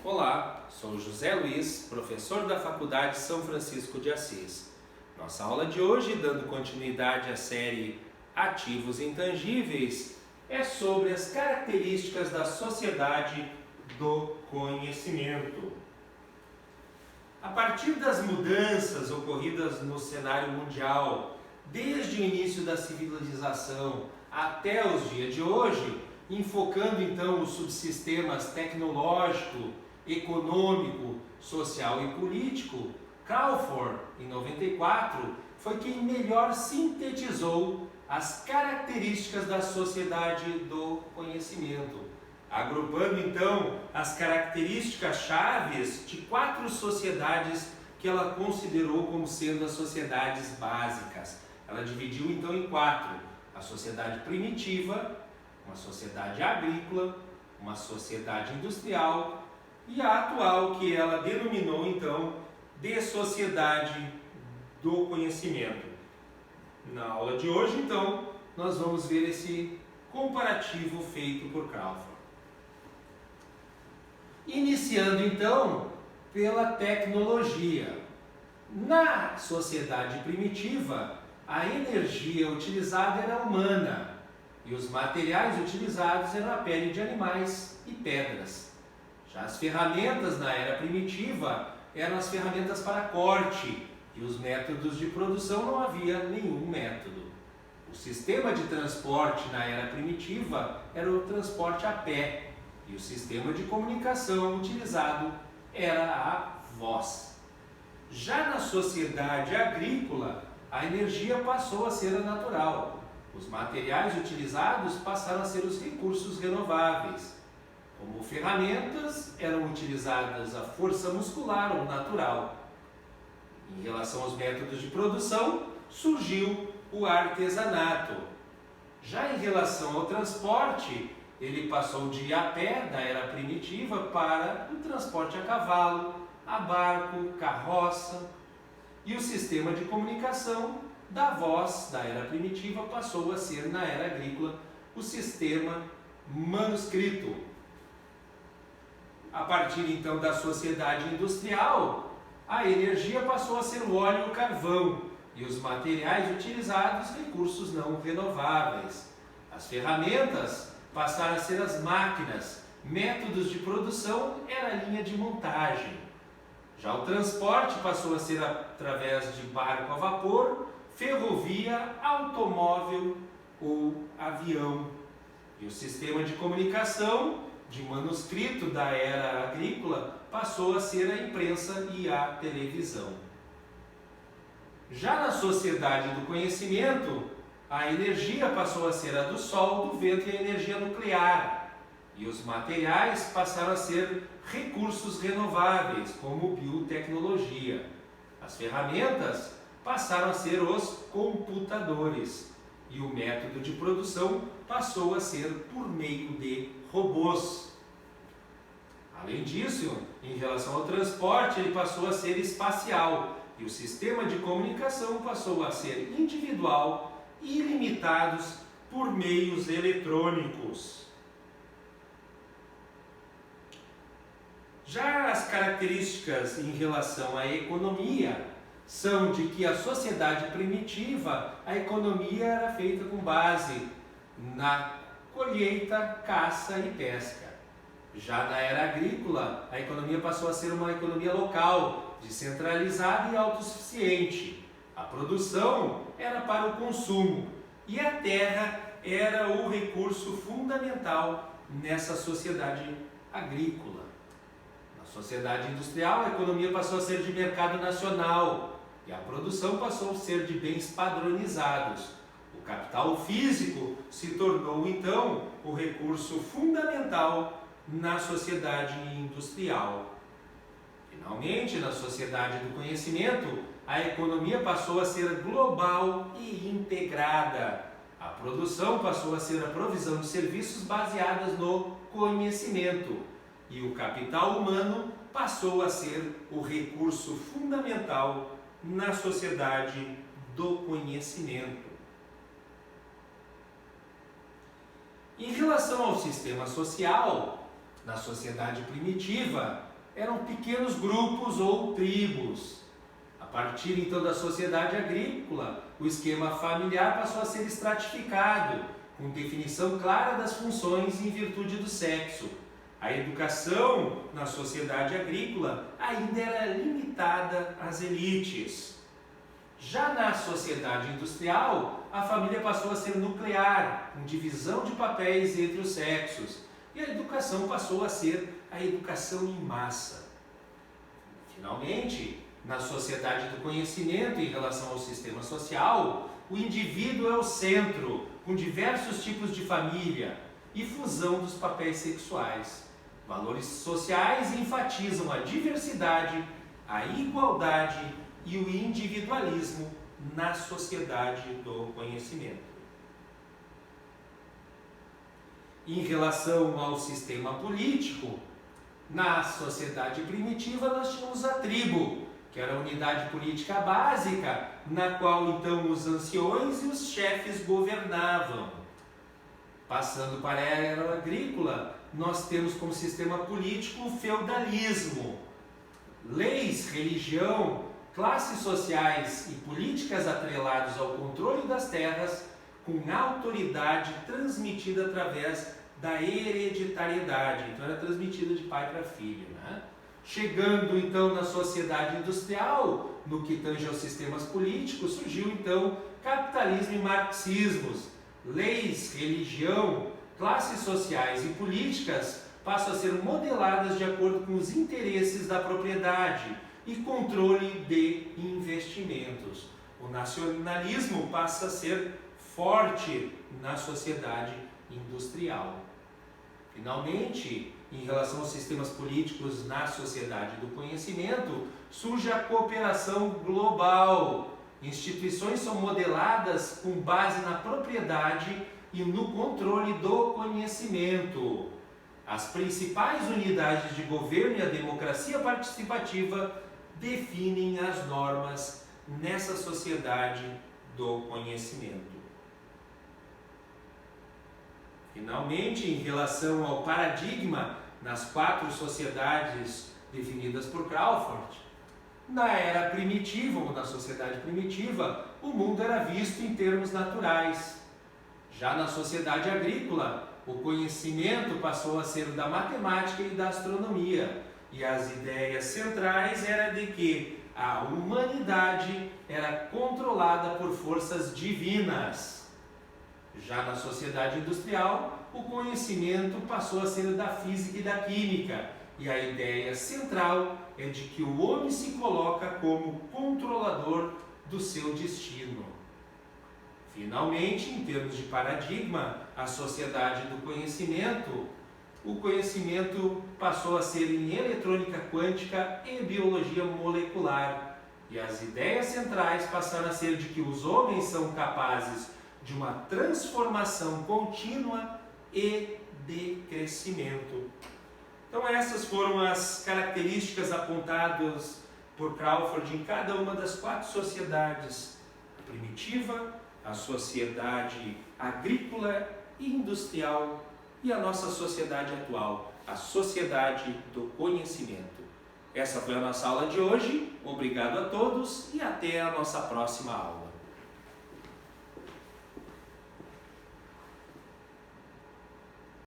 Olá, sou José Luiz, professor da Faculdade São Francisco de Assis. Nossa aula de hoje, dando continuidade à série Ativos Intangíveis, é sobre as características da sociedade do conhecimento. A partir das mudanças ocorridas no cenário mundial, desde o início da civilização até os dias de hoje, enfocando então os subsistemas tecnológico, econômico, social e político, Crawford, em 94, foi quem melhor sintetizou as características da sociedade do conhecimento, agrupando então as características chaves de 4 sociedades que ela considerou como sendo as sociedades básicas. Ela dividiu então em 4: a sociedade primitiva, uma sociedade agrícola, uma sociedade industrial e a atual, que ela denominou então de sociedade do conhecimento. Na aula de hoje, então, nós vamos ver esse comparativo feito por Crawford. Iniciando então pela tecnologia. Na sociedade primitiva, a energia utilizada era humana e os materiais utilizados eram a pele de animais e pedras. Já as ferramentas na era primitiva eram as ferramentas para corte e os métodos de produção não havia nenhum método. O sistema de transporte na era primitiva era o transporte a pé e o sistema de comunicação utilizado era a voz. Já na sociedade agrícola, a energia passou a ser a natural. Os materiais utilizados passaram a ser os recursos renováveis. Como ferramentas, eram utilizadas a força muscular ou natural. Em relação aos métodos de produção, surgiu o artesanato. Já em relação ao transporte, ele passou de ir a pé, da era primitiva, para o transporte a cavalo, a barco, carroça. E o sistema de comunicação da voz, da era primitiva, passou a ser, na era agrícola, o sistema manuscrito. A partir então da sociedade industrial, a energia passou a ser o óleo e o carvão, e os materiais utilizados, recursos não renováveis. As ferramentas passaram a ser as máquinas, métodos de produção era a linha de montagem. Já o transporte passou a ser através de barco a vapor, ferrovia, automóvel ou avião. E o sistema de comunicação de manuscrito da era agrícola passou a ser a imprensa e a televisão. Já na sociedade do conhecimento, a energia passou a ser a do sol, do vento e a energia nuclear. E os materiais passaram a ser recursos renováveis, como biotecnologia. As ferramentas passaram a ser os computadores. E o método de produção passou a ser por meio de robôs. Além disso, em relação ao transporte, ele passou a ser espacial. E o sistema de comunicação passou a ser individual e ilimitados por meios eletrônicos. Já as características em relação à economia são de que a sociedade primitiva, a economia era feita com base na colheita, caça e pesca. Já na era agrícola, a economia passou a ser uma economia local, descentralizada e autossuficiente. A produção era para o consumo e a terra era o recurso fundamental nessa sociedade agrícola. Na sociedade industrial, a economia passou a ser de mercado nacional e a produção passou a ser de bens padronizados. O capital físico se tornou então o recurso fundamental na sociedade industrial. Finalmente, na sociedade do conhecimento, a economia passou a ser global e integrada. A produção passou a ser a provisão de serviços baseadas no conhecimento. E o capital humano passou a ser o recurso fundamental na sociedade do conhecimento. Em relação ao sistema social, na sociedade primitiva, eram pequenos grupos ou tribos. A partir então da sociedade agrícola, o esquema familiar passou a ser estratificado, com definição clara das funções em virtude do sexo. A educação na sociedade agrícola ainda era limitada às elites. Já na sociedade industrial, a família passou a ser nuclear, com divisão de papéis entre os sexos, e a educação passou a ser a educação em massa. Finalmente, na sociedade do conhecimento em relação ao sistema social, o indivíduo é o centro, com diversos tipos de família e fusão dos papéis sexuais. Valores sociais enfatizam a diversidade, a igualdade e o individualismo na sociedade do conhecimento. Em relação ao sistema político, na sociedade primitiva nós tínhamos a tribo, que era a unidade política básica, na qual então os anciões e os chefes governavam. Passando para a era agrícola, nós temos como sistema político o feudalismo. Leis, religião, classes sociais e políticas atreladas ao controle das terras, com autoridade transmitida através da hereditariedade. Então era transmitida de pai para filho, né? Chegando então na sociedade industrial, no que tange aos sistemas políticos, surgiu então capitalismo e marxismos. Leis, religião, classes sociais e políticas passam a ser modeladas de acordo com os interesses da propriedade e controle de investimentos. O nacionalismo passa a ser forte na sociedade industrial. Finalmente, em relação aos sistemas políticos na sociedade do conhecimento, surge a cooperação global. Instituições são modeladas com base na propriedade e no controle do conhecimento. As principais unidades de governo e a democracia participativa definem as normas nessa sociedade do conhecimento. Finalmente, em relação ao paradigma nas 4 sociedades definidas por Crawford, na era primitiva ou na sociedade primitiva, o mundo era visto em termos naturais. Já na sociedade agrícola, o conhecimento passou a ser o da matemática e da astronomia, e as ideias centrais eram de que a humanidade era controlada por forças divinas. Já na sociedade industrial, o conhecimento passou a ser da física e da química, e a ideia central é de que o homem se coloca como controlador do seu destino. Finalmente, em termos de paradigma, a sociedade do conhecimento, o conhecimento passou a ser em eletrônica quântica e biologia molecular, e as ideias centrais passaram a ser de que os homens são capazes de uma transformação contínua e de crescimento. Então essas foram as características apontadas por Crawford em cada uma das 4 sociedades: a primitiva, a sociedade agrícola e industrial e a nossa sociedade atual, a sociedade do conhecimento. Essa foi a nossa aula de hoje. Obrigado a todos e até a nossa próxima aula.